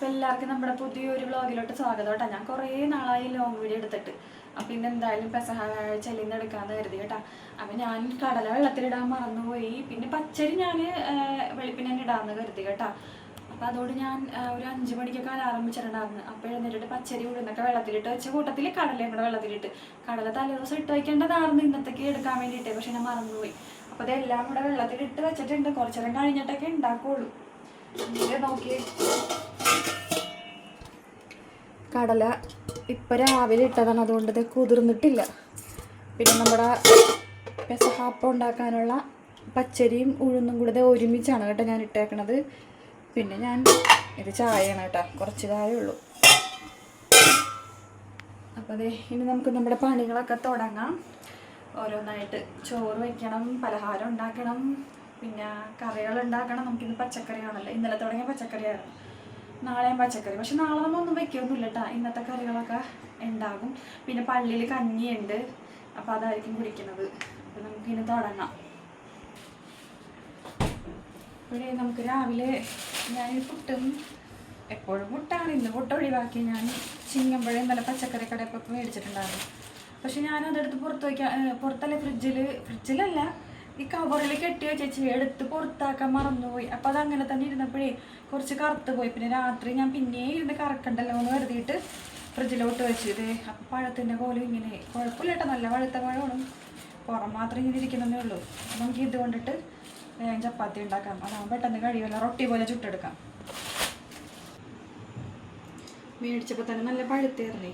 അപ്പോൾ എല്ലാവർക്കും നമ്മുടെ പുതിയൊരു വ്ളോഗിലോട്ട് സ്വാഗതം കേട്ടോ. ഞാൻ കുറേ നാളായി ലോങ് വീഡിയോ എടുത്തിട്ട്. അപ്പം ഇന്ന് എന്തായാലും പെസഹ ചെല്ലിന്ന് എടുക്കാമെന്ന് കരുതി കേട്ടോ. അപ്പം ഞാൻ കടല വെള്ളത്തിലിടാൻ മറന്നുപോയി. പിന്നെ പച്ചരി ഞാൻ വെളുപ്പിന് തന്നെ ഇടാമെന്ന് കരുതി കേട്ടോ. അപ്പം അതോട് ഞാൻ ഒരു 5 മണിക്കൊക്കെ അലാറം വെച്ചിട്ടുണ്ടായിരുന്നു. അപ്പോൾ എഴുന്നേറ്റിട്ട് പച്ചരി ഉഴുന്നൊക്കെ വെള്ളത്തിലിട്ട് വെച്ച കൂട്ടത്തിൽ കടലയും കൂടെ വെള്ളത്തിലിട്ട്, കടല തലേദിവസം ഇട്ട് വയ്ക്കേണ്ടതായിരുന്നു ഇന്നത്തേക്ക് എടുക്കാൻ വേണ്ടിയിട്ട്. പക്ഷെ ഞാൻ മറന്നുപോയി. അപ്പോൾ ഇതെല്ലാം കൂടെ വെള്ളത്തിലിട്ട് വെച്ചിട്ടുണ്ട്. കുറച്ചു നേരം കഴിഞ്ഞിട്ടൊക്കെ ഉണ്ടാക്കുള്ളൂ. നോക്കി കടല ഇപ്പം രാവിലെ ഇട്ടതാണ്, അതുകൊണ്ട് ഇത് കുതിർന്നിട്ടില്ല. പിന്നെ നമ്മുടെ പെസഹാപ്പം ഉണ്ടാക്കാനുള്ള പച്ചരിയും ഉഴുന്നും കൂടെ ഒരുമിച്ചാണ് കേട്ടോ ഞാൻ ഇട്ടേക്കണത്. പിന്നെ ഞാൻ ഇത് ചായയാണ് കേട്ടോ, കുറച്ച് ചായ ഉള്ളൂ. അപ്പോൾ അതെ, ഇനി നമുക്ക് നമ്മുടെ പണികളൊക്കെ തുടങ്ങാം. ഓരോന്നായിട്ട് ചോറ് വയ്ക്കണം, പലഹാരം ഉണ്ടാക്കണം, പിന്നെ കറികൾ ഉണ്ടാക്കണം. നമുക്കിന്ന് പച്ചക്കറിയാണല്ലോ, ഇന്നലെ തുടങ്ങിയ പച്ചക്കറിയായിരുന്നു. നാളെയും പച്ചക്കറി. പക്ഷെ നാളെ നമ്മൊന്നും വയ്ക്കൊന്നുമില്ല കേട്ടോ. ഇന്നത്തെ കറികളൊക്കെ ഉണ്ടാകും. പിന്നെ പള്ളിയിൽ കഞ്ഞിയുണ്ട്, അപ്പോൾ അതായിരിക്കും കുടിക്കുന്നത്. അപ്പോൾ നമുക്കിനി തുടങ്ങാം. ഇവിടെ നമുക്ക് രാവിലെ ഞാൻ പുട്ടും, എപ്പോഴും പുട്ടാണ്, ഇന്ന് പുട്ട് ഒഴിവാക്കി. ഞാൻ ചിങ്ങമ്പഴം ഇന്നലെ പച്ചക്കറി കടയിലൊക്കെ മേടിച്ചിട്ടുണ്ടായിരുന്നു. പക്ഷെ ഞാനതെടുത്ത് പുറത്തല്ല, ഫ്രിഡ്ജിലല്ല, ഈ കവറിൽ കെട്ടി വെച്ചേച്ച് എടുത്ത് പുറത്താക്കാൻ മറന്നുപോയി. അപ്പോൾ അതങ്ങനെ തന്നെ ഇരുന്നപ്പോഴേ കുറച്ച് കറുത്ത് പോയി. പിന്നെ രാത്രി ഞാൻ പിന്നെ ഇരുന്ന് കറക്കണ്ടല്ലോ എന്ന് കരുതിയിട്ട് ഫ്രിഡ്ജിലോട്ട് വെച്ചത്. അപ്പോൾ പഴത്തിൻ്റെ കോലും ഇങ്ങനെ കുഴപ്പമില്ല കേട്ടോ, നല്ല പഴുത്ത പഴമാണ്, പുറം മാത്രം ഇങ്ങനെ ഇരിക്കുന്നതേ ഉള്ളൂ. നമുക്ക് ഇത് കൊണ്ടിട്ട് വേഗം ചപ്പാത്തി ഉണ്ടാക്കാം. അതാകുമ്പോൾ പെട്ടെന്ന് കഴിയുമല്ലോ, റൊട്ടി പോലെ ചുട്ടെടുക്കാം. മേടിച്ചപ്പോൾ തന്നെ നല്ല പഴുത്തേറില്ലേ.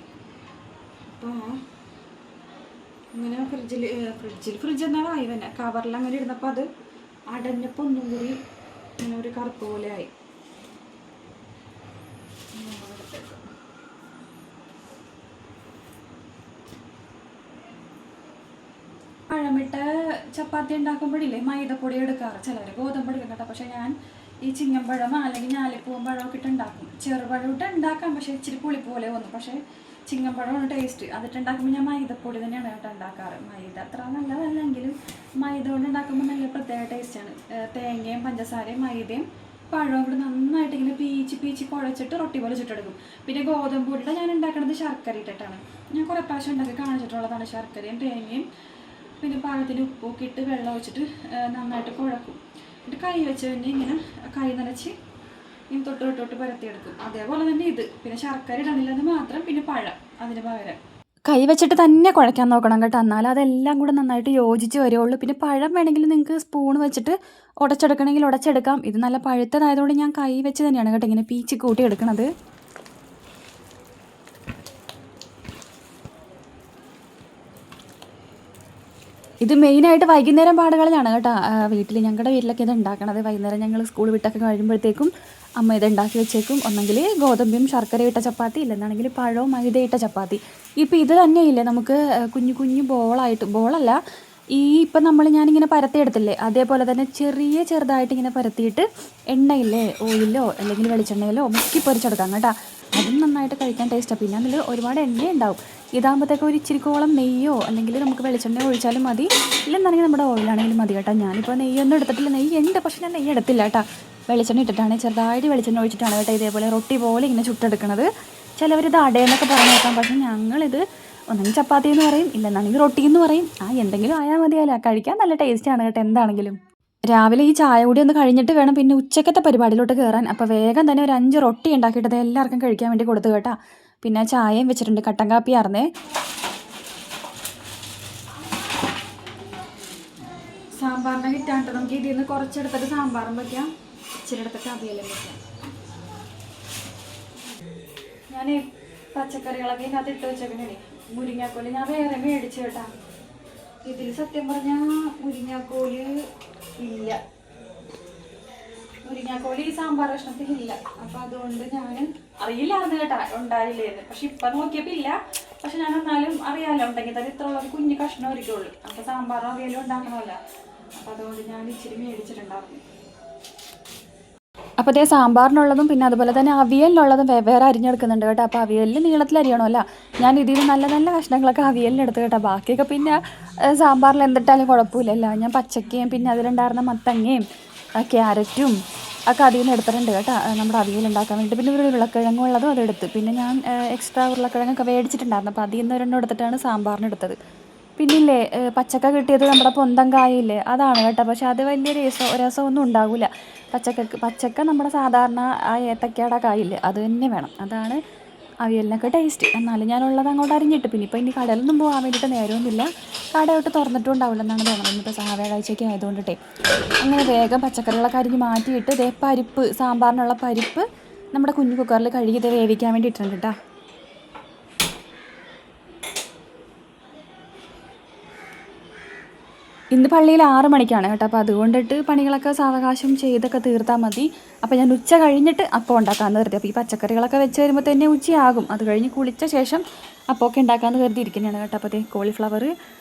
അപ്പോൾ അങ്ങനെ ഫ്രിഡ്ജ് എന്നാൽ ആയി തന്നെ, കവറിൽ അങ്ങനെ ഇരുന്നപ്പോൾ അത് അടഞ്ഞപ്പോൾ ഒന്നും കൂടി ഇങ്ങനെ ഒരു കറുപ്പ് പോലെ ആയി. പഴമിട്ട ചപ്പാത്തി ഉണ്ടാക്കുമ്പോഴില്ലേ മൈദപ്പൊടി എടുക്കാറ്, ചിലർ ഗോതമ്പ് എടുക്കും കേട്ടോ. പക്ഷെ ഞാൻ ഈ ചിങ്ങമ്പഴം അല്ലെങ്കിൽ ഞാലിപ്പൂവൻ പഴമൊക്കെ ഇട്ട് ഉണ്ടാക്കും. ചെറുപഴം ഇട്ട് ഉണ്ടാക്കാം, പക്ഷെ ഇച്ചിരി പുളി പോലെ വന്നു. പക്ഷേ ചിങ്ങമ്പഴമാണ് ടേസ്റ്റ്. അതിട്ട് ഉണ്ടാക്കുമ്പോൾ ഞാൻ മൈദപ്പൊടി തന്നെയാണ് കേട്ടോ ഉണ്ടാക്കാറ്. മൈദ അത്ര നല്ലതല്ലെങ്കിലും മൈദ കൊണ്ട് ഉണ്ടാക്കുമ്പോൾ നല്ല പ്രത്യേക ടേസ്റ്റാണ്. തേങ്ങയും പഞ്ചസാരയും മൈദയും പഴവും കൂടി നന്നായിട്ട് ഇങ്ങനെ പീച്ച് കുഴച്ചിട്ട് റൊട്ടി പോലെ ചുട്ടെടുക്കും. പിന്നെ ഗോതമ്പ് പൊടിയുടെ ഞാൻ ഉണ്ടാക്കുന്നത് ശർക്കര ഇട്ടിട്ടാണ്. ഞാൻ കുറേ പ്രാവശ്യം ഉണ്ടാക്കി കാണിച്ചിട്ടുള്ളതാണ്. ശർക്കരയും തേങ്ങയും പിന്നെ പാകത്തിന് ഉപ്പൊക്കെ ഇട്ട് വെള്ളം ഒഴിച്ചിട്ട് നന്നായിട്ട് കുഴക്കും. എന്നിട്ട് കൈ വെച്ച് തന്നെ ഇങ്ങനെ കൈ നനച്ച് ഇനി തൊട്ട് പരത്തിയെടുക്കും. അതേപോലെ തന്നെ ഇത്. പിന്നെ ശർക്കര ഇടണില്ലെന്ന് മാത്രം, പിന്നെ പഴം അതിന് പകരം. കൈ വെച്ചിട്ട് തന്നെ കുഴയ്ക്കാൻ നോക്കണം കേട്ടോ, എന്നാലും അതെല്ലാം കൂടെ നന്നായിട്ട് യോജിച്ച് വരുള്ളൂ. പിന്നെ പഴം വേണമെങ്കിൽ നിങ്ങൾക്ക് സ്പൂൺ വെച്ചിട്ട് ഉടച്ചെടുക്കണമെങ്കിൽ ഉടച്ചെടുക്കാം. ഇത് നല്ല പഴുത്തതായതുകൊണ്ട് ഞാൻ കൈ വെച്ച് തന്നെയാണ് കേട്ടോ ഇങ്ങനെ പീച്ച് കൂട്ടി എടുക്കണത്. ഇത് മെയിനായിട്ട് വൈകുന്നേരം പാടുകളിലാണ് കേട്ടോ. ഞങ്ങളുടെ വീട്ടിലൊക്കെ ഇത് ഉണ്ടാക്കണത്. വൈകുന്നേരം ഞങ്ങൾ സ്കൂൾ വിട്ടൊക്കെ കഴിയുമ്പോഴത്തേക്കും അമ്മ ഇത് ഉണ്ടാക്കി വെച്ചേക്കും. ഒന്നെങ്കിൽ ഗോതമ്പും ശർക്കര ഇട്ട ചപ്പാത്തി, ഇല്ലെന്നാണെങ്കിൽ പഴവും മൈദ ഇട്ട ചപ്പാത്തി. ഇപ്പോൾ ഇത് തന്നെയില്ലേ നമുക്ക് കുഞ്ഞു ബോളല്ല, ഇപ്പം ഞാനിങ്ങനെ പരത്തിയെടുത്തില്ലേ, അതേപോലെ തന്നെ ചെറുതായിട്ട് ഇങ്ങനെ പരത്തിയിട്ട് എണ്ണയില്ലേ, ഓയിലോ അല്ലെങ്കിൽ വെളിച്ചെണ്ണയിലോ മുക്കി പൊരിച്ചെടുക്കാം കേട്ടോ. അതും നന്നായിട്ട് കഴിക്കാൻ ടേസ്റ്റാണ്. പിന്നെ അതിൽ ഒരുപാട് എണ്ണ ഉണ്ടാവും. ഇതാകുമ്പോഴത്തേക്ക് ഒരു ഇച്ചിരിക്കോളം നെയ്യോ അല്ലെങ്കിൽ നമുക്ക് വെളിച്ചെണ്ണ ഒഴിച്ചാലും മതി, ഇല്ലെന്നാണെങ്കിൽ നമ്മുടെ ഓയിലാണെങ്കിലും മതി കേട്ടോ. ഞാനിപ്പോൾ നെയ്യൊന്നും എടുത്തിട്ടില്ല. നെയ്യ് ഉണ്ട്, പക്ഷെ ഞാൻ നെയ്യ് എടുത്തില്ല കേട്ടോ. വെളിച്ചെണ്ണ ഇട്ടിട്ടാണ്, ചെറുതായിട്ട് വെളിച്ചെണ്ണ ഒഴിച്ചിട്ടാണ് കേട്ടോ ഇതേപോലെ റൊട്ടി പോലെ ഇങ്ങനെ ചുട്ടെടുക്കണത്. ചിലവരിത് അടയെന്നൊക്കെ പറഞ്ഞു നോക്കാം, പക്ഷെ ഞങ്ങളിത് ഒന്നെങ്കിൽ ചപ്പാത്തി എന്ന് പറയും, ഇല്ലെന്നാണെങ്കിൽ റൊട്ടി എന്ന് പറയും. എന്തെങ്കിലും ആയാൽ മതിയല്ല, കഴിക്കാൻ നല്ല ടേസ്റ്റാണ് കേട്ടോ എന്താണെങ്കിലും. രാവിലെ ഈ ചായ കൂടി ഒന്ന് കഴിഞ്ഞിട്ട് വേണം പിന്നെ ഉച്ചക്കത്തെ പരിപാടിയിലോട്ട് കയറാൻ. അപ്പോൾ വേഗം തന്നെ ഒരു 5 റൊട്ടി ഉണ്ടാക്കിയിട്ട് എല്ലാവർക്കും കഴിക്കാൻ വേണ്ടി കൊടുത്തു കേട്ടോ. പിന്നെ ചായയും വെച്ചിട്ടുണ്ട്, കട്ടൻ കാപ്പിയായിരുന്നേ. സാമ്പാറിൻ്റെ കിട്ടാണ്ട് നമുക്ക് ഇതിൽ നിന്ന് കുറച്ചെടുത്തിട്ട് സാമ്പാറും വയ്ക്കാം, ഇച്ചിരി എടുത്തിട്ട് അവിയലും വയ്ക്കാം. ഞാൻ പച്ചക്കറികളൊക്കെ ഇതിനകത്ത് ഇട്ട് വെച്ചേക്കണേ. മുരിങ്ങാക്കോല് ഞാൻ വേറെ മേടിച്ചു കേട്ടാ. ഇതിൽ സത്യം പറഞ്ഞാൽ മുരിങ്ങാക്കോല് ഇല്ല, മുരിങ്ങാക്കോല് ഈ സാമ്പാർ കഷ്ണത്തിലില്ല. അപ്പം അതുകൊണ്ട് ഞാൻ അറിയില്ലായിരുന്നു കേട്ടാ ഉണ്ടായില്ലേന്ന്. പക്ഷെ ഇപ്പം നോക്കിയപ്പോൾ ഇല്ല. പക്ഷെ ഞാൻ എന്നാലും അറിയാമല്ലോ, ഉണ്ടെങ്കിൽ തന്നെ ഇത്ര ഉള്ളത് കുഞ്ഞ് കഷ്ണം ഒരിക്കുള്ളൂ. അപ്പം സാമ്പാറും അവിയലും ഉണ്ടാക്കണമല്ലോ. അപ്പം അതുകൊണ്ട് ഞാൻ ഇച്ചിരി മേടിച്ചിട്ടുണ്ടായിരുന്നു. അപ്പോൾ അതേ സാമ്പാറിനുള്ളതും പിന്നെ അതുപോലെ തന്നെ അവിയലിനുള്ളതും വേറെ അരിഞ്ഞെടുക്കുന്നുണ്ട് കേട്ടോ. അപ്പോൾ അവിയലിൽ നീളത്തിൽ അരിയണമല്ലോ. ഞാൻ ഇതിൽ നല്ല കഷ്ണങ്ങളൊക്കെ അവിയലിനെടുത്ത് കേട്ടോ. ബാക്കിയൊക്കെ പിന്നെ സാമ്പാറിൽ എന്തിട്ടാലും കുഴപ്പമില്ലല്ലോ. ഞാൻ പച്ചക്കയും പിന്നെ അതിലുണ്ടായിരുന്ന മത്തങ്ങയും ക്യാരറ്റും ഒക്കെ അതിൽ നിന്ന് എടുത്തിട്ടുണ്ട് കേട്ടോ, നമ്മുടെ അവിയൽ ഉണ്ടാക്കാൻ വേണ്ടിയിട്ട്. പിന്നെ ഒരു ഉരുളക്കിഴങ്ങ് ഉള്ളതും അതെടുത്ത്. പിന്നെ ഞാൻ എക്സ്ട്രാ ഉരുളക്കിഴങ്ങൊക്കെ മേടിച്ചിട്ടുണ്ടായിരുന്നു, അപ്പോൾ അതിൽ നിന്ന് ഒരെണ്ണം എടുത്തിട്ടാണ് സാമ്പാറിന് എടുത്തത്. പിന്നില്ലേ പച്ചക്ക കിട്ടിയത് നമ്മുടെ പൊന്തം കായില്ലേ, അതാണ് കേട്ടോ. പക്ഷെ അത് വലിയ രസമൊന്നും ഉണ്ടാകില്ല. പച്ചക്ക നമ്മുടെ സാധാരണ ആ ഏത്തക്കയുടെ കായില്ലേ, അത് തന്നെ വേണം. അതാണ് അവിയലിനൊക്കെ ടേസ്റ്റ്. എന്നാലും ഞാനുള്ളത് അങ്ങോട്ട് അരിഞ്ഞിട്ട്. പിന്നെ ഇപ്പോൾ ഇനി കടലൊന്നും പോകാൻ വേണ്ടിയിട്ട് നേരമൊന്നുമില്ല. കടയോട്ട് തുറന്നിട്ടും ഉണ്ടാവില്ല എന്നാണ് തോന്നുന്നത്, ഇന്നിപ്പോൾ വ്യാഴാഴ്ചയൊക്കെ ആയതുകൊണ്ടിട്ടേ. അങ്ങനെ വേഗം പച്ചക്കറികളൊക്കെ അരിഞ്ഞ് മാറ്റിയിട്ട് പരിപ്പ്, സാമ്പാറിനുള്ള പരിപ്പ് നമ്മുടെ കുഞ്ഞു കുക്കറിൽ കഴുകി വേവിക്കാൻ വേണ്ടി ഇട്ടിട്ടുണ്ട് കേട്ടോ. ഇന്ന് പള്ളിയിൽ 6 മണിക്കാണ് കേട്ടോ, അപ്പോൾ അതുകൊണ്ടിട്ട് പണികളൊക്കെ സാവകാശം ചെയ്തൊക്കെ തീർത്താൽ മതി. അപ്പോൾ ഞാൻ ഉച്ച കഴിഞ്ഞിട്ട് അപ്പം ഉണ്ടാക്കാമെന്ന് കരുതി. അപ്പോൾ ഈ പച്ചക്കറികളൊക്കെ വെച്ച് വരുമ്പോൾ തന്നെ ഉച്ചയാകും. അത് കഴിഞ്ഞ് കുളിച്ച ശേഷം അപ്പമൊക്കെ ഉണ്ടാക്കാമെന്ന് കരുതി ഇരിക്കുന്നതാണ് കേട്ടോ. അപ്പോൾ കോളിഫ്ലവർ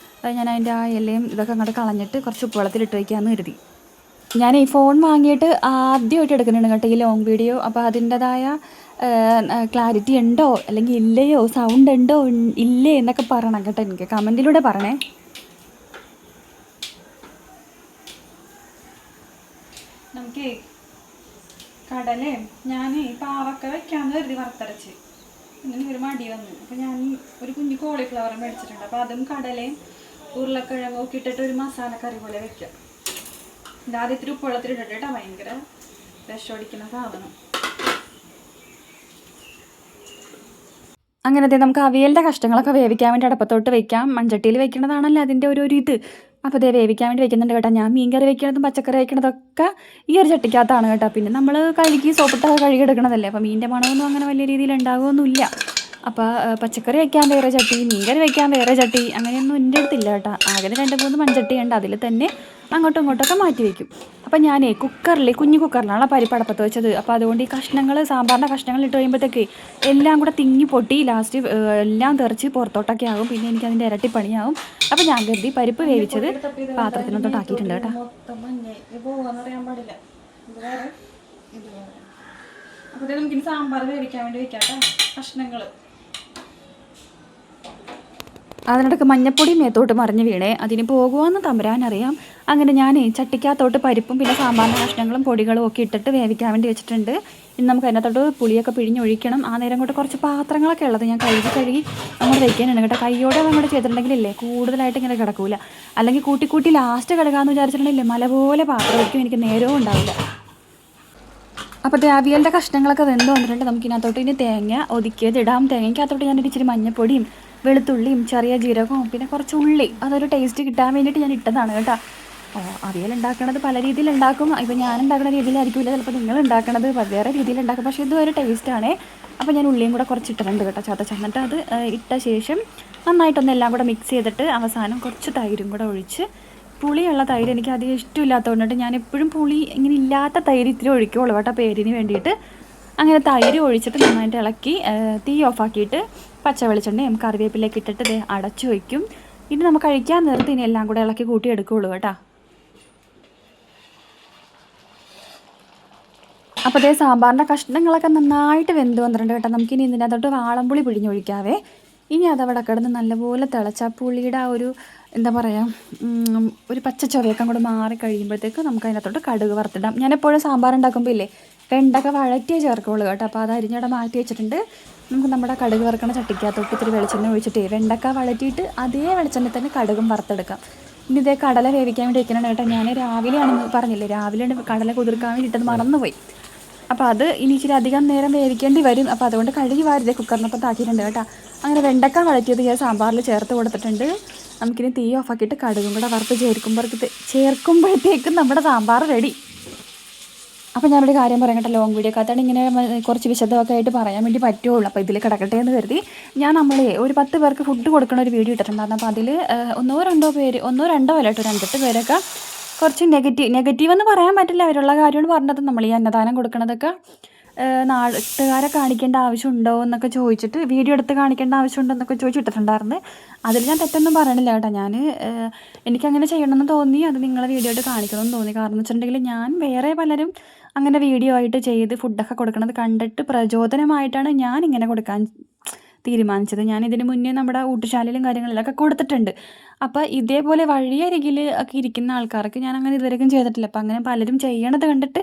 ഞാൻ അതിൻ്റെ ആ ഇലയും ഇതൊക്കെ അങ്ങോട്ട് കളഞ്ഞിട്ട് കുറച്ച് ഉപ്പുവെള്ളത്തിലിട്ട് വയ്ക്കാമെന്ന് കരുതി. ഞാൻ ഈ ഫോൺ വാങ്ങിയിട്ട് ആദ്യമായിട്ട് എടുക്കുന്നുണ്ട് കേട്ടോ ഈ ലോങ് വീഡിയോ. അപ്പോൾ അതിൻ്റെതായ ക്ലാരിറ്റി ഉണ്ടോ അല്ലെങ്കിൽ ഇല്ലയോ, സൗണ്ട് ഉണ്ടോ ഇല്ലേ എന്നൊക്കെ പറയണം കേട്ടോ, എനിക്ക് കമൻറ്റിലൂടെ പറയണേ. നമുക്ക് കടലേ ഞാൻ പാവക്ക വയ്ക്കാമെന്ന് കരുതി വറുത്തരച്ച്, ഇങ്ങനെ ഒരു മടി വന്നു. അപ്പോൾ ഞാൻ ഒരു കുഞ്ഞു കോളിഫ്ലവർ മേടിച്ചിട്ടുണ്ട്. അപ്പോൾ അതും കടലയും ഉരുളക്കിഴങ്ങും ഒക്കെ ഇട്ടിട്ട് ഒരു മസാലക്കറി പോലെ വെക്കാം. ആദ്യം ഇത്തിരി ഉപ്പുവെള്ളത്തിലിട്ടിട്ട് കേട്ടോ, ഭയങ്കര വിഷമടിക്കുന്ന സാധനം. അങ്ങനത്തെ നമുക്ക് അവിയലിൻ്റെ കഷ്ണങ്ങളൊക്കെ വേവിക്കാൻ വേണ്ടി അടുപ്പത്തോട്ട് വെക്കാം. മൺചട്ടിയിൽ വെക്കുന്നതാണല്ലോ അതിൻ്റെ ഒരു ഇത്. അപ്പോൾ ഇതേ വേവിക്കാൻ വേണ്ടി വെക്കുന്നുണ്ട് കേട്ടോ. ഞാൻ മീൻ കറി വെക്കുന്നതും പച്ചക്കറി വെക്കുന്നതൊക്കെ ഈ ഒരു ചട്ടിക്കകത്താണ് കേട്ടോ. പിന്നെ നമ്മൾ സോപ്പിട്ടൊക്കെ കഴുകിയെടുക്കണതല്ലേ, അപ്പോൾ മീനിൻ്റെ മണമൊന്നും അങ്ങനെ വലിയ രീതിയിൽ ഉണ്ടാകുമൊന്നുമില്ല. അപ്പോൾ പച്ചക്കറി വയ്ക്കാൻ വേറെ ചട്ടി, മീൻ കറി വയ്ക്കാൻ വേറെ ചട്ടി, അങ്ങനെയൊന്നും എൻ്റെ അടുത്തില്ല കേട്ടോ. ആകെ 2-3 മൺചട്ടി ഉണ്ട്, അതിൽ തന്നെ അങ്ങോട്ടും ഇങ്ങോട്ടൊക്കെ മാറ്റി വയ്ക്കും. അപ്പോൾ ഞാൻ കുഞ്ഞു കുക്കറിലാണ് പരിപ്പ് അടപ്പത്ത് വെച്ചത്. അപ്പോൾ അതുകൊണ്ട് ഈ കഷ്ണങ്ങൾ, സാമ്പാറിൻ്റെ കഷ്ണങ്ങൾ ഇട്ട് കഴിയുമ്പോഴത്തേക്ക് എല്ലാം കൂടെ തിങ്ങി പൊട്ടി ലാസ്റ്റ് എല്ലാം തെറിച്ച് പുറത്തോട്ടൊക്കെ ആകും. പിന്നെ എനിക്ക് അതിൻ്റെ ഇരട്ടി പണിയാവും. അപ്പോൾ ഞാൻ കരുതി പരിപ്പ് വേവിച്ചത് പാത്രത്തിനൊത്തോട്ട് ആക്കിയിട്ടുണ്ട് കേട്ടോ. അപ്പോൾ നമുക്കിനി സാമ്പാർ വേവിക്കാൻ വേണ്ടി വെക്കാം കേട്ടോ. കഷ്ണങ്ങൾ അതിനിടയ്ക്ക് മഞ്ഞപ്പൊടി മേത്തോട്ട് മറിഞ്ഞ് വീണേ, അതിന് പോകുമെന്ന് തമ്പുരാനറിയാം. അങ്ങനെ ഞാൻ ചട്ടിക്കകത്തോട്ട് പരിപ്പും പിന്നെ സാമ്പാറിൻ്റെ കഷ്ണങ്ങളും പൊടികളും ഒക്കെ ഇട്ടിട്ട് വേവിക്കാൻ വേണ്ടി വെച്ചിട്ടുണ്ട്. ഇനി നമുക്ക് അതിനകത്തോട്ട് പുളിയൊക്കെ പിഴിഞ്ഞൊഴിക്കണം. ആ നേരം കൊണ്ട് കുറച്ച് പാത്രങ്ങളൊക്കെ ഉള്ളത് ഞാൻ കഴുകി നമ്മൾ വയ്ക്കാനാണ് കേട്ടോ. കൈയോടെ നമ്മുടെ ചെയ്തിട്ടുണ്ടെങ്കിലല്ലേ കൂടുതലായിട്ട് ഇങ്ങനെ കിടക്കൂല. അല്ലെങ്കിൽ കൂട്ടി ലാസ്റ്റ് കിടക്കാമെന്ന് വിചാരിച്ചിട്ടുണ്ടെങ്കിലേ മല പോലെ പാത്രം വയ്ക്കും, എനിക്ക് നേരവും ഉണ്ടാവില്ല. അപ്പോൾ അവിയലിൻ്റെ കഷ്ണങ്ങളൊക്കെ വെന്ത് വന്നിട്ടുണ്ട്. നമുക്കിനകത്തോട്ട് ഇനി തേങ്ങ ഒതുക്കിയത് ഇടാം. തേങ്ങയ്ക്കകത്തോട്ട് ഞാനൊരു ഇച്ചിരി മഞ്ഞപ്പൊടിയും വെളുത്തുള്ളിയും ചെറിയ ജീരകവും പിന്നെ കുറച്ച് ഉള്ളി, അതൊരു ടേസ്റ്റ് കിട്ടാൻ വേണ്ടിയിട്ട് ഞാൻ ഇട്ടതാണ് കേട്ടോ. അവിയൽ ഉണ്ടാക്കണത് പല രീതിയിൽ ഉണ്ടാക്കും. ഇപ്പോൾ ഞാൻ ഉണ്ടാക്കുന്ന രീതിയിലായിരിക്കില്ല ചിലപ്പോൾ നിങ്ങൾ ഉണ്ടാക്കണത് വേറെ രീതിയിൽ ഉണ്ടാക്കും, പക്ഷേ ഇതൊരു ടേസ്റ്റാണേ. അപ്പോൾ ഞാൻ ഉള്ളിയും കൂടെ കുറച്ച് ഇട്ടിട്ടുണ്ട് കേട്ടോ, ചതച്ചെന്നിട്ട് അത് ഇട്ട ശേഷം നന്നായിട്ടൊന്ന് എല്ലാം കൂടെ മിക്സ് ചെയ്തിട്ട് അവസാനം കുറച്ച് തൈരും കൂടെ ഒഴിച്ച്, പുളിയുള്ള തൈര് എനിക്ക് അധികം ഇഷ്ടമില്ലാത്തതുകൊണ്ടിട്ട് ഞാൻ എപ്പോഴും പുളി ഇങ്ങനെ ഇല്ലാത്ത തൈര് ഇത്തിരി ഒഴിക്കുള്ളൂ കേട്ടോ പേരിന് വേണ്ടിയിട്ട്. അങ്ങനെ തൈര് ഒഴിച്ചിട്ട് നന്നായിട്ട് ഇളക്കി തീ ഓഫാക്കിയിട്ട് പച്ച വെളിച്ചെണ്ണയും കറിവേപ്പിലേക്ക് ഇട്ടിട്ട് അടച്ചു വയ്ക്കും. ഇത് നമുക്ക് കഴിക്കാൻ നേരത്തെ ഇനി എല്ലാം കൂടെ ഇളക്കി കൂട്ടി എടുക്കുകയുള്ളൂ കേട്ടോ. അപ്പോൾ സാമ്പാറിൻ്റെ കഷ്ണങ്ങളൊക്കെ നന്നായിട്ട് വെന്ത് വന്നിട്ടുണ്ട് കേട്ടോ. നമുക്കിനി ഇതിനകത്തോട്ട് വാളംപുളി പിഴിഞ്ഞൊഴിക്കാവേ. ഇനി അതവിടെ കിടന്ന് നല്ലപോലെ തിളച്ച പുളിയുടെ ആ ഒരു എന്താ പറയുക ഒരു പച്ച ചൊവയൊക്കെ കൂടെ മാറി കഴിയുമ്പോഴത്തേക്ക് നമുക്ക് അതിനകത്തോട്ട് കടുക് വറുത്തിടാം. ഞാൻ എപ്പോഴും സാമ്പാർ ഉണ്ടാക്കുമ്പോൾ ഇല്ലേ വെണ്ടൊക്കെ വഴറ്റിയേ ചേർക്കുള്ളൂ കേട്ടോ. അപ്പോൾ അത് അരിഞ്ഞവിടെ മാറ്റി വെച്ചിട്ടുണ്ട്. നമുക്ക് നമ്മുടെ കടുക് വറുക്കണ ചട്ടിക്കകത്തോട്ട് ഇത്തിരി വെളിച്ചെണ്ണ ഒഴിച്ചിട്ട് വെണ്ടക്ക വഴറ്റിയിട്ട് അതേ വെളിച്ചെണ്ണ തന്നെ കടുകും വറുത്തെടുക്കാം. ഇനി ഇതേ കടല വേവിക്കാൻ വേണ്ടി വെക്കണം കേട്ടോ. ഞാൻ രാവിലെയാണെന്ന് പറഞ്ഞില്ലേ, രാവിലെ കടല കുതിർക്കാൻ വേണ്ടിയിട്ടത് മറന്നുപോയി. അപ്പോൾ അത് ഇനി ഇച്ചിരി അധികം നേരം വേവിക്കേണ്ടി വരും. അപ്പോൾ അതുകൊണ്ട് കഴുകി വാരിതേ കുക്കറിനൊപ്പം ആക്കിയിട്ടുണ്ട് കേട്ടോ. അങ്ങനെ വെണ്ടക്ക വഴറ്റിയത് ഞാൻ സാമ്പാറിൽ ചേർത്ത് കൊടുത്തിട്ടുണ്ട്. നമുക്കിനി തീ ഓഫാക്കിയിട്ട് കടുകും കൂടെ വറുത്ത് ചേർക്കുമ്പോഴത്തേക്കും നമ്മുടെ സാമ്പാർ റെഡി. അപ്പോൾ ഞാനൊരു കാര്യം പറയാം കേട്ടോ, ലോങ് വീഡിയോക്കകത്താണ് ഇങ്ങനെ കുറച്ച് വിശദമൊക്കെ ആയിട്ട് പറയാൻ വേണ്ടി പറ്റുള്ളൂ. അപ്പോൾ ഇതിൽ കിടക്കട്ടെ എന്ന് കരുതി ഞാൻ ഒരു 10 പേർക്ക് ഫുഡ് കൊടുക്കണ ഒരു വീഡിയോ ഇട്ടിട്ടുണ്ടായിരുന്നു. അപ്പോൾ അതിൽ 1-2 പേര് 1-2 അല്ല കേട്ടോ 2-8 പേരൊക്കെ കുറച്ച് നെഗറ്റീവ് എന്ന് പറയാൻ പറ്റില്ല, അവരുള്ള കാര്യമാണ് പറഞ്ഞത്. നമ്മൾ ഈ അന്നദാനം കൊടുക്കണതൊക്കെ നാട്ടുകാരെ കാണിക്കേണ്ട ആവശ്യമുണ്ടോ എന്നൊക്കെ ചോദിച്ചിട്ട്, വീഡിയോ എടുത്ത് കാണിക്കേണ്ട ആവശ്യമുണ്ടോ എന്നൊക്കെ ചോദിച്ചിട്ടിട്ടുണ്ടായിരുന്നു. അതിൽ ഞാൻ തെറ്റൊന്നും പറയണില്ല കേട്ടോ. എനിക്കങ്ങനെ ചെയ്യണമെന്ന് തോന്നി, അത് നിങ്ങളെ വീഡിയോ ആയിട്ട് കാണിക്കണമെന്ന് തോന്നി. കാരണം എന്ന് വെച്ചിട്ടുണ്ടെങ്കിൽ ഞാൻ വേറെ പലരും അങ്ങനെ വീഡിയോ ആയിട്ട് ചെയ്ത് ഫുഡൊക്കെ കൊടുക്കണത് കണ്ടിട്ട് പ്രചോദനമായിട്ടാണ് ഞാൻ ഇങ്ങനെ കൊടുക്കാൻ തീരുമാനിച്ചത്. ഞാൻ ഇതിന് മുന്നേ നമ്മുടെ ഊട്ടുശാലയിലും കാര്യങ്ങളിലൊക്കെ കൊടുത്തിട്ടുണ്ട്. അപ്പോൾ ഇതേപോലെ വഴിയരികിൽ ഒക്കെ ഇരിക്കുന്ന ആൾക്കാർക്ക് ഞാൻ അങ്ങനെ ഇതുവരെയും ചെയ്തിട്ടില്ല. അപ്പോൾ അങ്ങനെ പലരും ചെയ്യണത് കണ്ടിട്ട്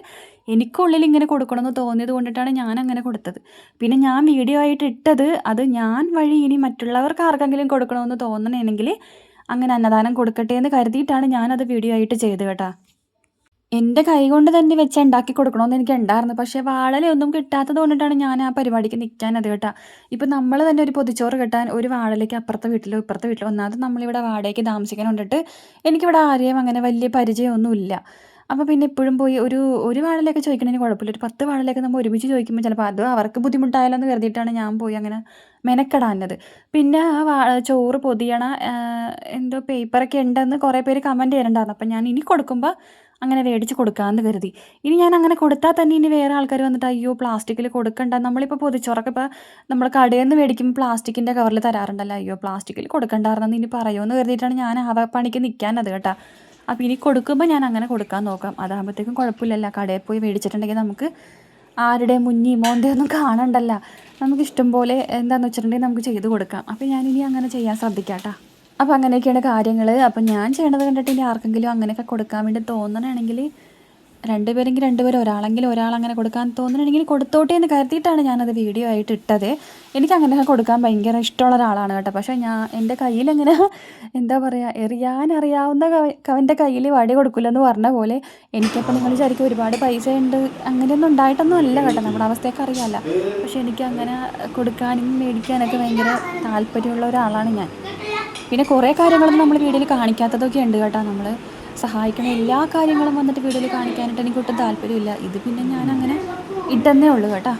എനിക്കുള്ളിൽ ഇങ്ങനെ കൊടുക്കണമെന്ന് തോന്നിയത് കൊണ്ടിട്ടാണ് ഞാൻ അങ്ങനെ കൊടുത്തത്. പിന്നെ ഞാൻ വീഡിയോ ആയിട്ട് ഇട്ടത് അത് ഞാൻ വഴി ഇനി മറ്റുള്ളവർക്ക് ആർക്കെങ്കിലും കൊടുക്കണമെന്ന് തോന്നണമെങ്കിൽ അങ്ങനെ അന്നദാനം കൊടുക്കട്ടെ എന്ന് കരുതിയിട്ടാണ് ഞാനത് വീഡിയോ ആയിട്ട് ചെയ്തത് കേട്ടോ. എൻ്റെ കൈ കൊണ്ട് തന്നെ വെച്ച് ഉണ്ടാക്കി കൊടുക്കണമെന്ന് എനിക്ക് ഉണ്ടായിരുന്നു. പക്ഷേ വാഴയിലൊന്നും കിട്ടാത്തത് കൊണ്ടിട്ടാണ് ഞാൻ ആ പരിപാടിക്ക് നിൽക്കാനത് കേട്ടോ. ഇപ്പം നമ്മൾ തന്നെ ഒരു പൊതിച്ചോറ് കിട്ടാൻ ഒരു വാഴയിലേക്ക് അപ്പുറത്തെ വീട്ടിലോ ഇപ്പുറത്തെ വീട്ടിലോ ഒന്നാമത് നമ്മളിവിടെ വാടകയ്ക്ക് താമസിക്കാൻ കൊണ്ടിട്ട് എനിക്കിവിടെ ആരെയും അങ്ങനെ വലിയ പരിചയമൊന്നുമില്ല. അപ്പോൾ പിന്നെ എപ്പോഴും പോയി ഒരു വാഴയിലേക്ക് ചോദിക്കണതിന് കുഴപ്പമില്ല. ഒരു 10 വാഴയിലേക്ക് നമ്മൾ ഒരുമിച്ച് ചോദിക്കുമ്പോൾ ചിലപ്പോൾ അത് അവർക്ക് ബുദ്ധിമുട്ടായാലോ എന്ന് കരുതിയിട്ടാണ് ഞാൻ പോയി അങ്ങനെ മെനക്കെടാഞ്ഞത്. പിന്നെ ആ ചോറ് പൊതിയണ എന്തോ പേപ്പറൊക്കെ ഉണ്ടെന്ന് കുറേ പേര് കമൻറ്റ് ചെയ്യുന്നുണ്ടായിരുന്നു. അപ്പം ഞാൻ ഇനി കൊടുക്കുമ്പോൾ അങ്ങനെ മേടിച്ച് കൊടുക്കാമെന്ന് കരുതി. ഇനി ഞാൻ അങ്ങനെ കൊടുത്താൽ തന്നെ ഇനി വേറെ ആൾക്കാർ വന്നിട്ട് അയ്യോ പ്ലാസ്റ്റിക്കിൽ കൊടുക്കണ്ട, നമ്മളിപ്പോൾ പൊതിച്ചോറൊക്കെ ഇപ്പോൾ നമ്മൾ കടയിൽ നിന്ന് മേടിക്കുമ്പോൾ പ്ലാസ്റ്റിക്കിൻ്റെ കവറിൽ തരാറുണ്ടല്ലോ, അയ്യോ പ്ലാസ്റ്റിക്കിൽ കൊടുക്കണ്ടായിരുന്നെന്ന് ഇനി പറയുമെന്ന് കരുതിയിട്ടാണ് ഞാൻ ആ പണിക്ക് നിൽക്കാനത് കേട്ടോ. അപ്പോൾ ഇനി കൊടുക്കുമ്പോൾ ഞാൻ അങ്ങനെ കൊടുക്കാൻ നോക്കാം. അതാകുമ്പോഴത്തേക്കും കുഴപ്പമില്ലല്ലോ, കടയിൽ പോയി മേടിച്ചിട്ടുണ്ടെങ്കിൽ നമുക്ക് ആരുടെ മുന്നിൽ മോന്തയൊന്നും കാണണ്ടല്ല, നമുക്ക് ഇഷ്ടം പോലെ എന്താണെന്ന് വെച്ചിട്ടുണ്ടെങ്കിൽ നമുക്ക് ചെയ്ത് കൊടുക്കാം. അപ്പോൾ ഞാനിനി അങ്ങനെ ചെയ്യാൻ ശ്രദ്ധിക്കാം കേട്ടോ. അപ്പോൾ അങ്ങനെയൊക്കെയാണ് കാര്യങ്ങൾ. അപ്പം ഞാൻ ചെയ്യണത് കണ്ടിട്ട് ഇനി ആർക്കെങ്കിലും അങ്ങനെയൊക്കെ കൊടുക്കാൻ വേണ്ടി തോന്നണമെങ്കിൽ രണ്ടുപേരെങ്കിൽ രണ്ടുപേരും ഒരാളെങ്കിലും ഒരാളങ്ങനെ കൊടുക്കാൻ തോന്നണമെങ്കിൽ കൊടുത്തോട്ടെ എന്ന് കരുതിയിട്ടാണ് ഞാനത് വീഡിയോ ആയിട്ട് ഇട്ടത്. എനിക്ക് അങ്ങനെയൊക്കെ കൊടുക്കാൻ ഭയങ്കര ഇഷ്ടമുള്ള ഒരാളാണ് കേട്ടോ. പക്ഷേ എൻ്റെ കയ്യിലങ്ങനെ എന്താ പറയുക, എറിയാനറിയാവുന്ന കവൻ്റെ കയ്യിൽ വടി കൊടുക്കില്ലെന്ന് പറഞ്ഞ പോലെ എനിക്കപ്പോൾ നിങ്ങൾ വിചാരിക്കും ഒരുപാട് പൈസ ഉണ്ട്, അങ്ങനെയൊന്നും ഉണ്ടായിട്ടൊന്നും അല്ല കേട്ടോ, നമ്മുടെ അവസ്ഥയൊക്കെ അറിയാമല്ലോ. പക്ഷേ എനിക്ക് അങ്ങനെ കൊടുക്കാനും മേടിക്കാനൊക്കെ ഭയങ്കര താല്പര്യമുള്ള ഒരാളാണ് ഞാൻ. പിന്നെ കുറേ കാര്യങ്ങളൊന്നും നമ്മൾ വീഡിയോയിൽ കാണിക്കാത്തതൊക്കെ ഉണ്ട് കേട്ടോ. നമ്മൾ സഹായിക്കണ എല്ലാ കാര്യങ്ങളും വന്നിട്ട് വീഡിയോയിൽ കാണിക്കാനായിട്ട് എനിക്ക് ഒട്ടും താല്പര്യമില്ല. ഇത് പിന്നെ ഞാനങ്ങനെ ഇട്ടെന്നേ ഉള്ളൂ കേട്ടോ.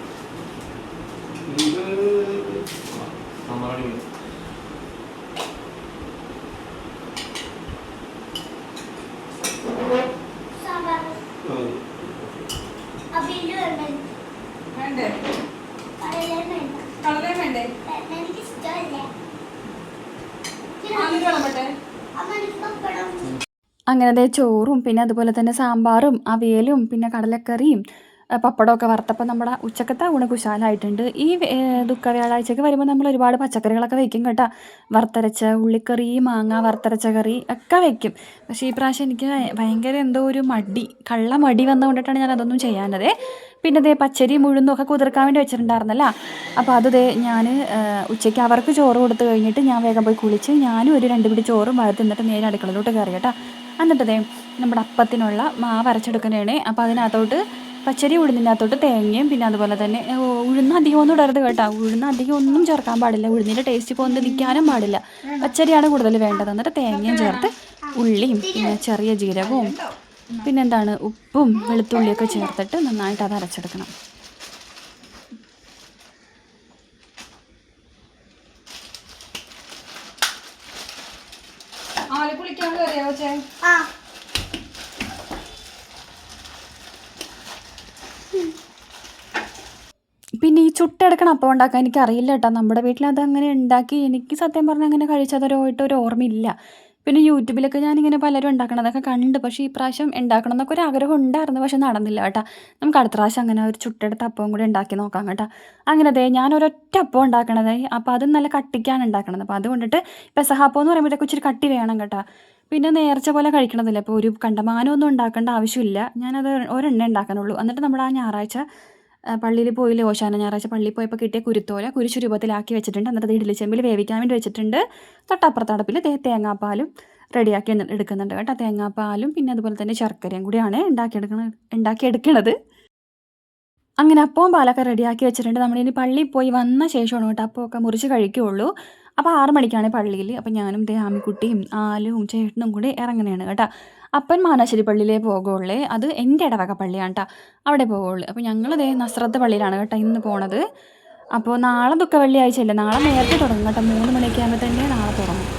അങ്ങനെ ചോറും പിന്നെ അതുപോലെ തന്നെ സാമ്പാറും അവിയലും പിന്നെ കടലക്കറിയും പപ്പടമൊക്കെ വറുത്തപ്പോൾ നമ്മുടെ ഉച്ചക്കത്തെ ഊണ് കുശാലായിട്ടുണ്ട്. ഈ ദുഃഖ വ്യാഴാഴ്ചയ്ക്ക് വരുമ്പോൾ നമ്മൾ ഒരുപാട് പച്ചക്കറികളൊക്കെ വെക്കും കേട്ടോ. വറുത്തരച്ച ഉള്ളിക്കറി, മാങ്ങ വറുത്തരച്ച കറി ഒക്കെ വെക്കും. പക്ഷേ ഈ പ്രാവശ്യം എനിക്ക് ഭയങ്കര എന്തോ ഒരു കള്ള മടി വന്നുകൊണ്ടിട്ടാണ് ഞാൻ അതൊന്നും ചെയ്യാനത്. പിന്നെ ദേ പച്ചരി ഉഴുന്നും ഒക്കെ കുതിർക്കാൻ വേണ്ടി വെച്ചിട്ടുണ്ടായിരുന്നല്ലോ. അപ്പോൾ അത് ഞാൻ ഉച്ചയ്ക്ക് അവർക്ക് ചോറ് കൊടുത്ത് കഴിഞ്ഞിട്ട് ഞാൻ വേഗം പോയി കുളിച്ച് ഞാനും ഒരു 2 പിടി ചോറും തിന്നിട്ട് നേരെ അടുക്കളയിലോട്ട് കയറി കേട്ടോ. എന്നിട്ട് നമ്മുടെ അപ്പത്തിനുള്ള മാവ് അരച്ചെടുക്കുന്നതാണ്. അപ്പോൾ അതിനകത്തോട്ട് പച്ചരി ഉഴുന്നിനകത്തോട്ട് തേങ്ങയും പിന്നെ അതുപോലെ തന്നെ ഉഴുന്ന് അധികം ഒന്നും ഇടരുത് കേട്ടോ. ഉഴുന്ന് അധികം ഒന്നും ചേർക്കാൻ പാടില്ല, ഉഴുന്നിൻ്റെ ടേസ്റ്റ് കൊണ്ട് നിൽക്കാനും പാടില്ല. പച്ചരിയാണ് കൂടുതൽ വേണ്ടത്. എന്നിട്ട് തേങ്ങയും ചേർത്ത് ഉള്ളിയും പിന്നെ ചെറിയ ജീരകവും പിന്നെന്താണ് ഉപ്പും വെളുത്തുള്ളിയൊക്കെ ചേർത്തിട്ട് നന്നായിട്ട് അത് അരച്ചെടുക്കണം. പിന്നെ ഈ ചുട്ടെടുക്കണം അപ്പം ഉണ്ടാക്കാൻ എനിക്കറിയില്ല കേട്ടോ. നമ്മുടെ വീട്ടിൽ അതങ്ങനെ ഉണ്ടാക്കി എനിക്ക് സത്യം പറഞ്ഞാൽ അങ്ങനെ കഴിച്ചതൊരു ഓർമ്മയില്ല. പിന്നെ യൂട്യൂബിലൊക്കെ ഞാനിങ്ങനെ പലരും ഉണ്ടാക്കണതൊക്കെ കണ്ട്. പക്ഷേ ഈ പ്രാവശ്യം ഉണ്ടാക്കണം എന്നൊക്കെ ഒരു ആഗ്രഹം ഉണ്ടായിരുന്നു, പക്ഷെ നടന്നില്ല കേട്ടോ. നമുക്ക് അടുത്ത പ്രാവശ്യം അങ്ങനെ ഒരു ചുട്ടെടുത്ത അപ്പവും കൂടി ഉണ്ടാക്കി നോക്കാം കേട്ടോ. അങ്ങനെ ഞാൻ ഒരൊറ്റ അപ്പം ഉണ്ടാക്കണത്. അപ്പോൾ അത് നല്ല കട്ടിക്കാണ് ഉണ്ടാക്കണത്. അപ്പോൾ അതുകൊണ്ടിട്ട് പെസഹാപ്പം എന്ന് പറയുമ്പോഴത്തേക്ക് ഇച്ചിരി കട്ടി വേണം കേട്ടോ. പിന്നെ നേർച്ച പോലെ കഴിക്കണതില്ല. അപ്പോൾ ഒരു കണ്ടമാനമൊന്നും ഉണ്ടാക്കേണ്ട ആവശ്യമില്ല. ഞാനത് ഒരെണ്ണേ ഉണ്ടാക്കാനുള്ളൂ. എന്നിട്ട് നമ്മൾ ആ ഞായറാഴ്ച പള്ളിയിൽ പോയില്ലേ, ഓശാന ഞായറാഴ്ച പള്ളിയിൽ പോയപ്പോൾ കിട്ടിയ കുരുത്തോല കുരിശു രൂപത്തിലാക്കി വെച്ചിട്ടുണ്ട്. എന്നിട്ട് ഇഡ്ഡലി ചെമ്പിൽ വേവിക്കാൻ വേണ്ടി വെച്ചിട്ടുണ്ട്. തൊട്ടപ്പുറത്ത് അടുപ്പിൽ തേങ്ങാപ്പാലും റെഡിയാക്കി എടുക്കുന്നുണ്ട് കേട്ടോ. തേങ്ങാപ്പാലും പിന്നെ അതുപോലെ തന്നെ ശർക്കരയും കൂടിയാണ് ഉണ്ടാക്കിയെടുക്കണത്. അങ്ങനെ അപ്പവും പാലൊക്കെ റെഡിയാക്കി വെച്ചിട്ടുണ്ട്. നമ്മളിനി പള്ളിയിൽ പോയി വന്ന ശേഷമാണ് കേട്ടോ അപ്പമൊക്കെ മുറിച്ച് കഴിക്കുകയുള്ളൂ. അപ്പോൾ 6 മണിക്കാണ് പള്ളിയിൽ. അപ്പോൾ ഞാനും ആമിക്കുട്ടിയും ആലും ചേട്ടനും കൂടി ഇറങ്ങുന്നതാണ് കേട്ടോ. അപ്പൻ മാനാശ്ശേരി പള്ളിയിലേ പോകുള്ളേ, അത് എൻ്റെ ഇടവക പള്ളിയാണ് കേട്ടോ, അവിടെ പോകുള്ളൂ. അപ്പോൾ ഞങ്ങൾ നസ്രത്ത് പള്ളിയിലാണ് കേട്ടോ ഇന്ന് പോണത്. അപ്പോൾ നാളെ ദുഃഖ വെള്ളിയാഴ്ചയല്ലേ, നാളെ നേരത്തെ തുടങ്ങും കേട്ടോ. 3 മണിയൊക്കെ ആകുമ്പോൾ തന്നെ നാളെ തുടങ്ങും.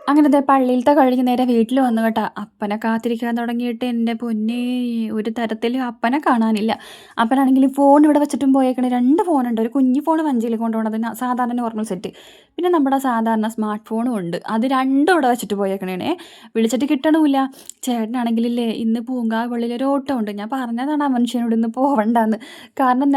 അങ്ങനത്തെ പള്ളിയിലത്തെ കഴിഞ്ഞ് നേരെ വീട്ടിൽ വന്നു കേട്ടോ. അപ്പനെ കാത്തിരിക്കാൻ തുടങ്ങിയിട്ട് എൻ്റെ പൊന്നേ, ഒരു തരത്തിലും അപ്പനെ കാണാനില്ല. അപ്പനാണെങ്കിൽ ഫോൺ ഇവിടെ വെച്ചിട്ടും പോയേക്കണേ. 2 ഫോണുണ്ട്. ഒരു കുഞ്ഞു ഫോൺ വഞ്ചിയിൽ കൊണ്ടുപോകണത്, സാധാരണ നോർമൽ സെറ്റ്, പിന്നെ നമ്മുടെ സാധാരണ സ്മാർട്ട് ഫോണും ഉണ്ട്. അത് 2 ഇവിടെ വെച്ചിട്ട് പോയേക്കണേ. വിളിച്ചിട്ട് കിട്ടണമില്ല. ചേട്ടനാണെങ്കിലില്ലേ ഇന്ന് പൂങ്കാവള്ളിയിൽ ഒരു ഓട്ടം ഉണ്ട്. ഞാൻ പറഞ്ഞതാണ് ആ മനുഷ്യനോട് ഇന്ന് പോവണ്ടെന്ന്. കാരണം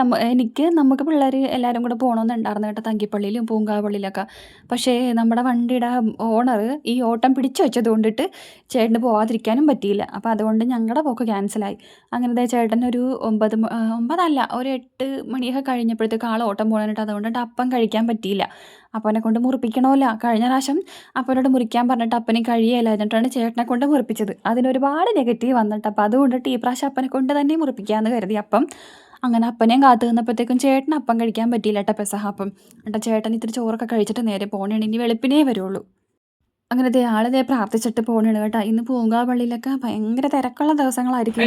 നമുക്ക് പിള്ളേർ എല്ലാവരും കൂടെ പോകണമെന്നുണ്ടായിരുന്നു കേട്ടോ, തങ്കിപ്പള്ളിയിലും പൂങ്കാവള്ളിയിലൊക്കെ. പക്ഷേ നമ്മുടെ വണ്ടിയുടെ ഓണർ ഈ ഓട്ടം പിടിച്ചു വെച്ചത് കൊണ്ടിട്ട് ചേട്ടന് പോകാതിരിക്കാനും പറ്റിയില്ല. അപ്പോൾ അതുകൊണ്ട് ഞങ്ങളുടെ പോക്ക് ക്യാൻസലായി. അങ്ങനെ ചേട്ടൻ ഒരു 9 ഒരു 8 മണിയൊക്കെ കഴിഞ്ഞപ്പോഴത്തേക്ക് ആൾ ഓട്ടം പോകാനായിട്ട്, അതുകൊണ്ടിട്ട് അപ്പം കഴിക്കാൻ പറ്റിയില്ല. അപ്പനെ കൊണ്ട് മുറിപ്പിക്കണമല്ലോ. കഴിഞ്ഞ പ്രാവശ്യം അപ്പനോട് മുറിക്കാൻ പറഞ്ഞിട്ട് അപ്പനെ കഴിയല്ല, എന്നിട്ടാണ് ചേട്ടനെ കൊണ്ട് മുറിപ്പിച്ചത്. അതിനൊരുപാട് നെഗറ്റീവ് വന്നിട്ട്, അപ്പോൾ അതുകൊണ്ടിട്ട് ഈ പ്രാവശ്യം അപ്പനെ കൊണ്ട് തന്നെ മുറിപ്പിക്കാമെന്ന് കരുതി. അപ്പം അങ്ങനെ അപ്പനെയും കാത്തു നിന്നപ്പോഴത്തേക്കും ചേട്ടൻ അപ്പം കഴിക്കാൻ പറ്റിയില്ല കേട്ടോ, പെസഹ അപ്പം. എന്നിട്ട് ചേട്ടൻ ഇത്തിരി ചോറൊക്കെ കഴിച്ചിട്ട് നേരെ പോകണേണ്, ഇനി വെളുപ്പിനേ വരുള്ളൂ. അങ്ങനെ ആളിതേ പ്രാർത്ഥിച്ചിട്ട് പോകണേണ് കേട്ടോ. ഇന്ന് പൂങ്കാവള്ളിയിലൊക്കെ ഭയങ്കര തിരക്കുള്ള ദിവസങ്ങളായിരിക്കും.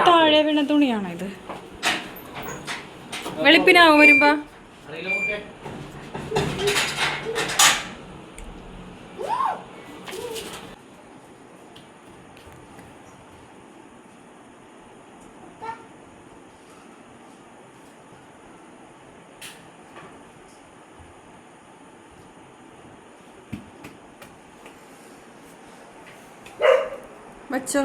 താഴെ വീണ തുണിയാണോ ഇത്? വെളുപ്പിനാവും വരുമ്പോ. വെച്ചോ.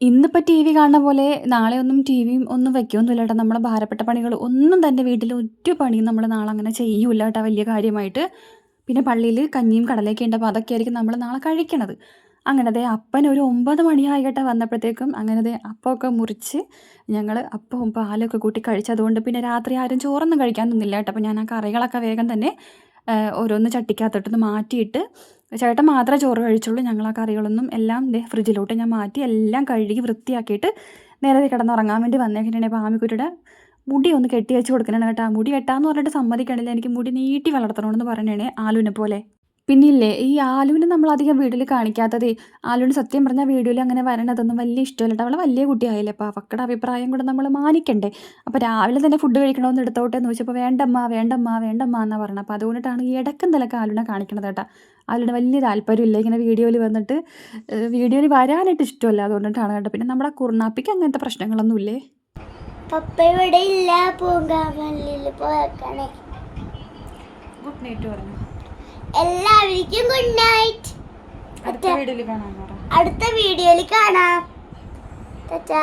ഇന്നിപ്പോൾ TV കാണുന്ന പോലെ നാളെ ഒന്നും TVയും ഒന്നും വെക്കുകയൊന്നുമില്ല കേട്ടോ. നമ്മളെ ഭാരപ്പെട്ട പണികൾ ഒന്നും തന്നെ വീട്ടിൽ ഒരു പണിയും നമ്മൾ നാളെ അങ്ങനെ ചെയ്യൂല കേട്ടോ, വലിയ കാര്യമായിട്ട്. പിന്നെ പള്ളിയിൽ കഞ്ഞിയും കടലയൊക്കെ ഉണ്ട്, അപ്പോൾ അതൊക്കെ ആയിരിക്കും നമ്മൾ നാളെ കഴിക്കണത്. അങ്ങനെ അപ്പൻ ഒരു 9 മണിയായി കേട്ടോ വന്നപ്പോഴത്തേക്കും. അങ്ങനെ അപ്പമൊക്കെ മുറിച്ച് ഞങ്ങൾ അപ്പവും പാലൊക്കെ കൂട്ടി കഴിച്ചതുകൊണ്ട് പിന്നെ രാത്രി ആരും ചോറൊന്നും കഴിക്കാനൊന്നുമില്ല കേട്ടോ. അപ്പോൾ ഞാൻ ആ കറികളൊക്കെ വേഗം തന്നെ ഓരോന്ന് ചട്ടിക്കകത്തോട്ടൊന്ന് മാറ്റിയിട്ട്, ചേട്ടൻ മാത്രമേ ചോറ് കഴിച്ചുള്ളൂ. ഞങ്ങൾ ആ കറികളൊന്നും എല്ലാം ഫ്രിഡ്ജിലോട്ട് ഞാൻ മാറ്റി എല്ലാം കഴുകി വൃത്തിയാക്കിയിട്ട് നേരെ കിടന്നുറങ്ങാൻ വേണ്ടി വന്നേക്കിട്ടുണ്ടെങ്കിൽ. അപ്പോൾ ആമിക്കുട്ടിയുടെ മുടി ഒന്ന് കെട്ടി വെച്ച് കൊടുക്കണം കേട്ടോ. മുടി വെട്ടാമെന്ന് പറഞ്ഞിട്ട് സമ്മതിക്കണില്ല. എനിക്ക് മുടി നീട്ടി വളർത്തണമെന്ന് പറയണേ ആലുവിനെ പോലെ. പിന്നില്ലേ ഈ ആലുവിനെ നമ്മളധികം വീഡിയോയിൽ കാണിക്കാത്തതേ. ആലുവിന് സത്യം പറഞ്ഞാൽ വീഡിയോയിൽ അങ്ങനെ വരണതൊന്നും വലിയ ഇഷ്ടമല്ല കേട്ടോ. അവളെ വലിയ കുട്ടിയായില്ലേ, അപ്പോൾ അവക്കടെ അഭിപ്രായം കൂടെ നമ്മൾ മാനിക്കണ്ടേ. അപ്പോൾ രാവിലെ തന്നെ ഫുഡ് കഴിക്കണമെന്ന് എടുത്തോട്ടെ എന്ന് ചോദിച്ചപ്പോൾ വേണ്ടമ്മ വേണ്ടമ്മ വേണ്ടമ്മ എന്നാണ് പറഞ്ഞത്. അപ്പോൾ അതുകൊണ്ടിട്ടാണ് ഈ ഇടക്കും തലക്ക് ആലുവിനെ കാണിക്കണത് കേട്ടോ. ആലുവിന് വലിയ താല്പര്യമില്ല ഇങ്ങനെ വീഡിയോയിൽ വന്നിട്ട്, വീഡിയോയിൽ വരാനായിട്ട് ഇഷ്ടമല്ല, അതുകൊണ്ടിട്ടാണ് കേട്ടോ. പിന്നെ നമ്മുടെ കുറുനാപ്പിക്ക് അങ്ങനത്തെ പ്രശ്നങ്ങളൊന്നുമില്ലേ. പപ്പ ഇവിടെ ഇല്ല, പൂങ്കാവള്ളിയിൽ പോയേക്കണേ. ഗുഡ് നൈറ്റ് പറഞ്ഞു. എല്ലാവർക്കും ഗുഡ് നൈറ്റ്. അടുത്ത വീഡിയോയിൽ കാണാം. അടുത്ത വീഡിയോയിൽ കാണാം. ടാറ്റാ.